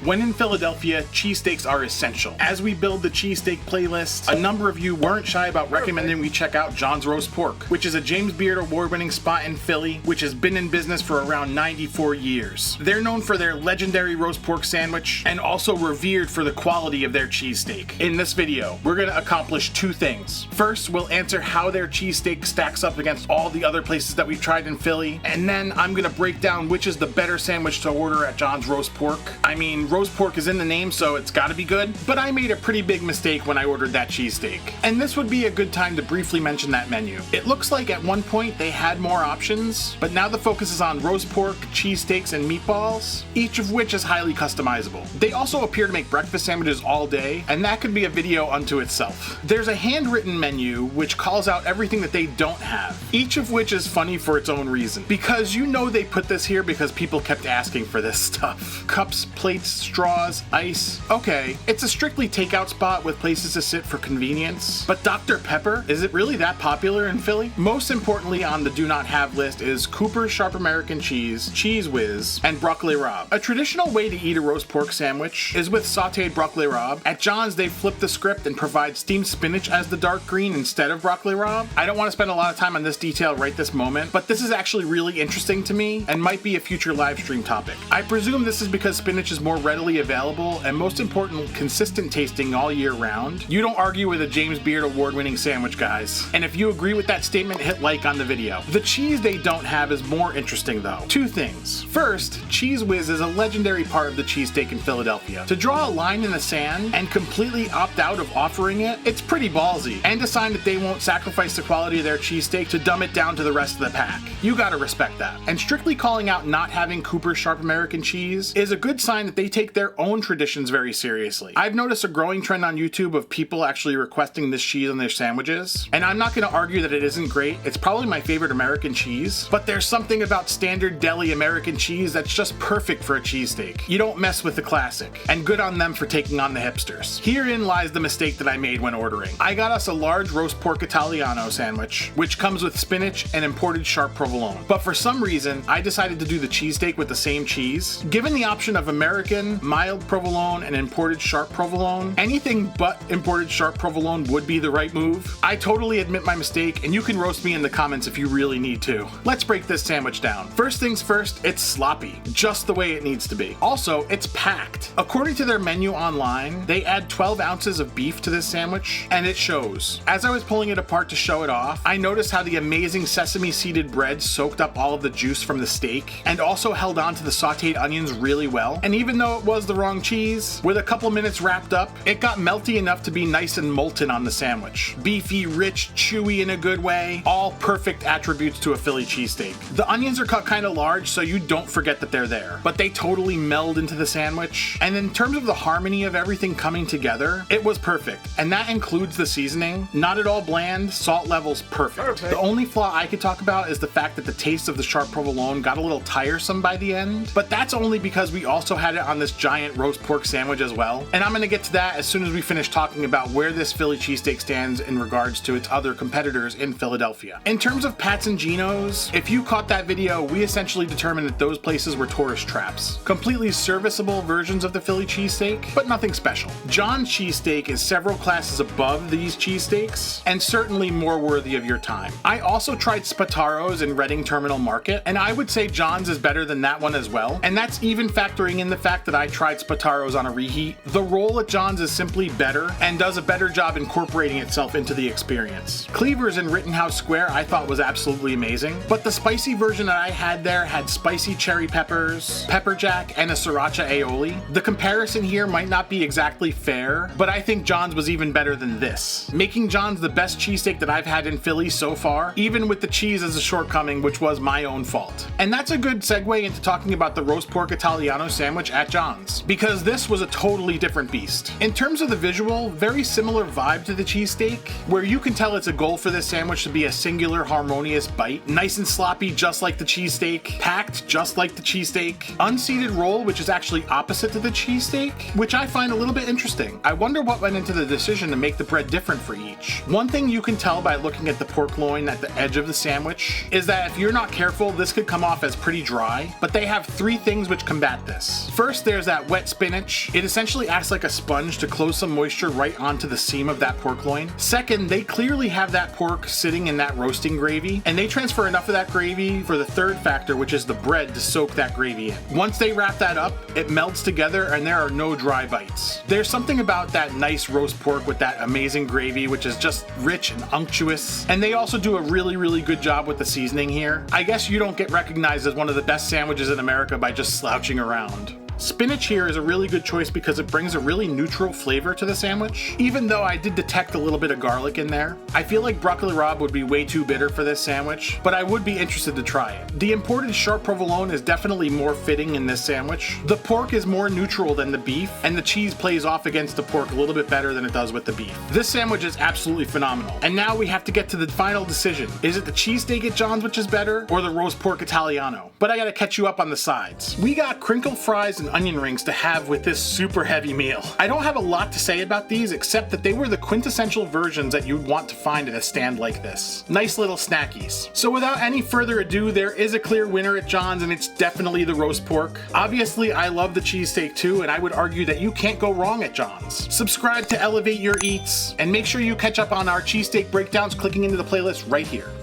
When in Philadelphia, cheesesteaks are essential. As we build the cheesesteak playlist, a number of you weren't shy about recommending we check out John's Roast Pork, which is a James Beard award-winning spot in Philly, which has been in business for around 94 years. They're known for their legendary roast pork sandwich, and also revered for the quality of their cheesesteak. In this video, we're gonna accomplish two things. First, we'll answer how their cheesesteak stacks up against all the other places that we've tried in Philly, and then I'm gonna break down which is the better sandwich to order at John's Roast Pork. I mean, roast pork is in the name, so it's gotta be good, but I made a pretty big mistake when I ordered that cheesesteak. And this would be a good time to briefly mention that menu. It looks like at one point they had more options, but now the focus is on roast pork, cheesesteaks, and meatballs, each of which is highly customizable. They also appear to make breakfast sandwiches all day, and that could be a video unto itself. There's a handwritten menu which calls out everything that they don't have, each of which is funny for its own reason. Because you know they put this here because people kept asking for this stuff. Cups, plates, straws, ice. Okay, it's a strictly takeout spot with places to sit for convenience, but Dr. Pepper, is it really that popular in Philly? Most importantly on the do not have list is Cooper's Sharp American Cheese, Cheese Whiz, and broccoli rabe. A traditional way to eat a roast pork sandwich is with sauteed broccoli rabe. At John's, they flipped the script and provide steamed spinach as the dark green instead of broccoli rabe. I don't want to spend a lot of time on this detail right this moment, but this is actually really interesting to me and might be a future live stream topic. I presume this is because spinach is more readily available and most important, consistent tasting all year round. You don't argue with a James Beard award-winning sandwich, guys. And if you agree with that statement, hit like on the video. The cheese they don't have is more interesting though. Two things. First, Cheese Whiz is a legendary part of the cheesesteak in Philadelphia. To draw a line in the sand and completely opt out of offering it, it's pretty ballsy, and a sign that they won't sacrifice the quality of their cheesesteak to dumb it down to the rest of the pack. You gotta respect that. And strictly calling out not having Cooper's Sharp American Cheese is a good sign that they take their own traditions very seriously. I've noticed a growing trend on YouTube of people actually requesting this cheese on their sandwiches, and I'm not gonna argue that it isn't great. It's probably my favorite American cheese, but there's something about standard deli American cheese that's just perfect for a cheesesteak. You don't mess with the classic, and good on them for taking on the hipsters. Herein lies the mistake that I made when ordering. I got us a large Roast Pork Italiano Sandwich, which comes with spinach and imported sharp provolone. But for some reason, I decided to do the cheesesteak with the same cheese. Given the option of American, mild provolone, and imported sharp provolone, anything but imported sharp provolone would be the right move. I totally admit my mistake, and you can roast me in the comments if you really need to. Let's break this sandwich down. First things first, it's sloppy, just the way it needs to be. Also, it's packed. According to their menu online, they add 12 ounces of beef to this sandwich, and it shows. As I was pulling it apart to show it off, I noticed how the amazing sesame-seeded bread soaked up all of the juice from the steak, and also held on to the sauteed onions really well. And even though it was the wrong cheese, with a couple minutes wrapped up, it got melty enough to be nice and molten on the sandwich. Beefy, rich, chewy in a good way, all perfect attributes to a Philly cheesesteak. The onions are cut kind of large, so you don't forget that they're there, but they totally meld into the sandwich. And in terms of the harmony of everything coming together, it was perfect. And that includes the seasoning. Not at all bland, salt levels perfect. The only flaw I could talk about is the fact that the taste of the sharp provolone got a little tiresome by the end, but that's only because we also had it on this giant roast pork sandwich as well. And I'm gonna get to that as soon as we finish talking about where this Philly cheesesteak stands in regards to its other competitors in Philadelphia. In terms of Pat's and Gino's, if you caught that video, we essentially determined that those places were tourist traps. Completely serviceable versions of the Philly cheesesteak, but nothing special. John's cheesesteak is several classes above these cheesesteaks, and certainly more worthy of your time. I also tried Spataro's in Reading Terminal Market, and I would say John's is better than that one as well, and that's even factoring in the fact that I tried Spataro's on a reheat. The roll at John's is simply better and does a better job incorporating itself into the experience. Cleaver's in Rittenhouse Square I thought was absolutely amazing, but the spicy version that I had there had spicy cherry peppers, pepper jack, and a sriracha aioli. The comparison here might not be exactly fair, but I think John's was even better than this, making John's the best cheesesteak that I've had in Philly so far, even with the cheese as a shortcoming, which was my own fault. And that's a good segue into talking about the Roast Pork Italiano Sandwich at John's, because this was a totally different beast. In terms of the visual, very similar vibe to the cheesesteak, where you can tell it's a goal for this sandwich to be a singular harmonious bite, nice and sloppy just like the cheesesteak, packed just like the cheesesteak, unseated roll which is actually opposite to the cheesesteak, which I find a little bit interesting. I wonder what went into the decision to make the bread different for each. One thing you can tell by looking at the pork loin at the edge of the sandwich is that if you're not careful, this could come off as pretty dry, but they have three things which combat this. First, there's that wet spinach. It essentially acts like a sponge to close some moisture right onto the seam of that pork loin. Second, they clearly have that pork sitting in that roasting gravy, and they transfer enough of that gravy for the third factor, which is the bread, to soak that gravy in. Once they wrap that up, it melts together and there are no dry bites. There's something about that nice roast pork with that amazing gravy, which is just rich and unctuous. And they also do a really good job with the seasoning here. I guess you don't get recognized as one of the best sandwiches in America by just slouching around. Spinach here is a really good choice because it brings a really neutral flavor to the sandwich. Even though I did detect a little bit of garlic in there, I feel like broccoli rabe would be way too bitter for this sandwich, but I would be interested to try it. The imported sharp provolone is definitely more fitting in this sandwich. The pork is more neutral than the beef, and the cheese plays off against the pork a little bit better than it does with the beef. This sandwich is absolutely phenomenal. And now we have to get to the final decision. Is it the cheesesteak at John's which is better, or the roast pork Italiano? But I gotta catch you up on the sides. We got crinkle fries and onion rings to have with this super heavy meal. I don't have a lot to say about these except that they were the quintessential versions that you'd want to find at a stand like this. Nice little snackies. So without any further ado, there is a clear winner at John's, and it's definitely the roast pork. Obviously, I love the cheesesteak too, and I would argue that you can't go wrong at John's. Subscribe to elevate your eats, and make sure you catch up on our cheesesteak breakdowns clicking into the playlist right here.